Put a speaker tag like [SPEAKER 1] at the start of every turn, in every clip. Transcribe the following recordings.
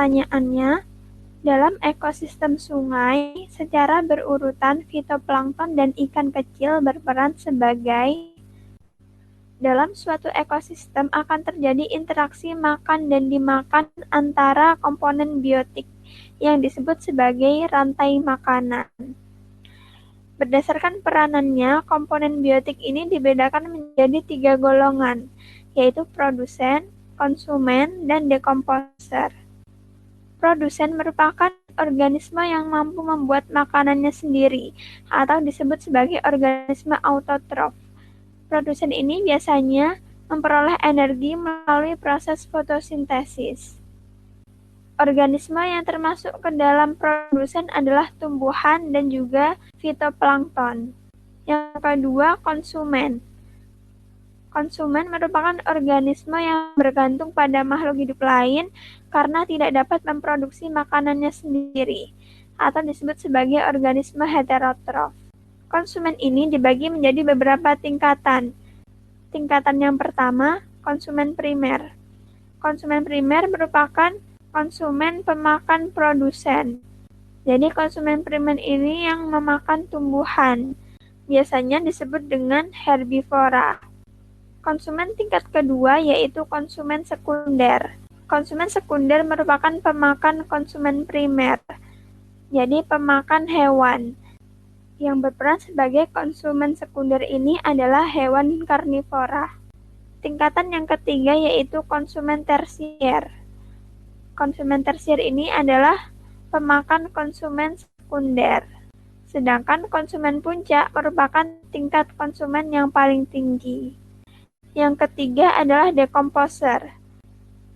[SPEAKER 1] pertanyaannya, dalam ekosistem sungai, secara berurutan fitoplankton dan ikan kecil berperan sebagai. Dalam suatu ekosistem akan terjadi interaksi makan dan dimakan antara komponen biotik yang disebut sebagai rantai makanan. Berdasarkan peranannya, komponen biotik ini dibedakan menjadi 3 golongan, yaitu produsen, konsumen, dan dekomposer. Produsen merupakan organisme yang mampu membuat makanannya sendiri, atau disebut sebagai organisme autotrof. Produsen ini biasanya memperoleh energi melalui proses fotosintesis. Organisme yang termasuk ke dalam produsen adalah tumbuhan dan juga fitoplankton. Yang kedua, konsumen. Konsumen merupakan organisme yang bergantung pada makhluk hidup lain karena tidak dapat memproduksi makanannya sendiri, atau disebut sebagai organisme heterotrof. Konsumen ini dibagi menjadi beberapa tingkatan. Tingkatan yang pertama, konsumen primer. Konsumen primer merupakan konsumen pemakan produsen. Jadi konsumen primer ini yang memakan tumbuhan. Biasanya disebut dengan herbivora. Konsumen tingkat kedua yaitu konsumen sekunder. Konsumen sekunder merupakan pemakan konsumen primer. Jadi pemakan hewan. Yang berperan sebagai konsumen sekunder ini adalah hewan karnivora. Tingkatan yang ketiga yaitu konsumen tersier. Konsumen tersier ini adalah pemakan konsumen sekunder. Sedangkan konsumen puncak merupakan tingkat konsumen yang paling tinggi. Yang ketiga adalah dekomposer.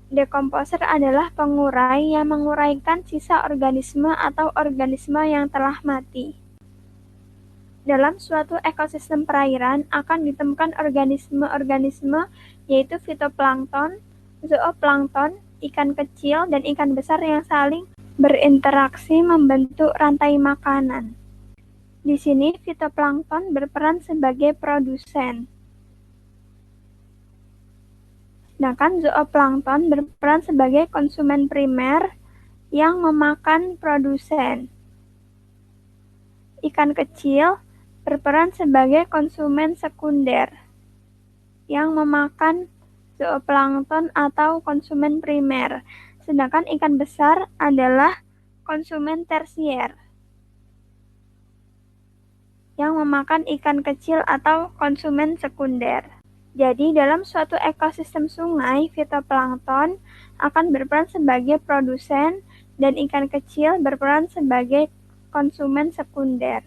[SPEAKER 1] Dekomposer adalah pengurai yang menguraikan sisa organisme atau organisme yang telah mati. Dalam suatu ekosistem perairan akan ditemukan organisme-organisme yaitu fitoplankton, zooplankton, ikan kecil, dan ikan besar yang saling berinteraksi membentuk rantai makanan. Di sini fitoplankton berperan sebagai produsen. Sedangkan zooplankton berperan sebagai konsumen primer yang memakan produsen. Ikan kecil berperan sebagai konsumen sekunder yang memakan zooplankton atau konsumen primer, sedangkan ikan besar adalah konsumen tersier yang memakan ikan kecil atau konsumen sekunder. Jadi dalam suatu ekosistem sungai, fitoplankton akan berperan sebagai produsen dan ikan kecil berperan sebagai konsumen sekunder.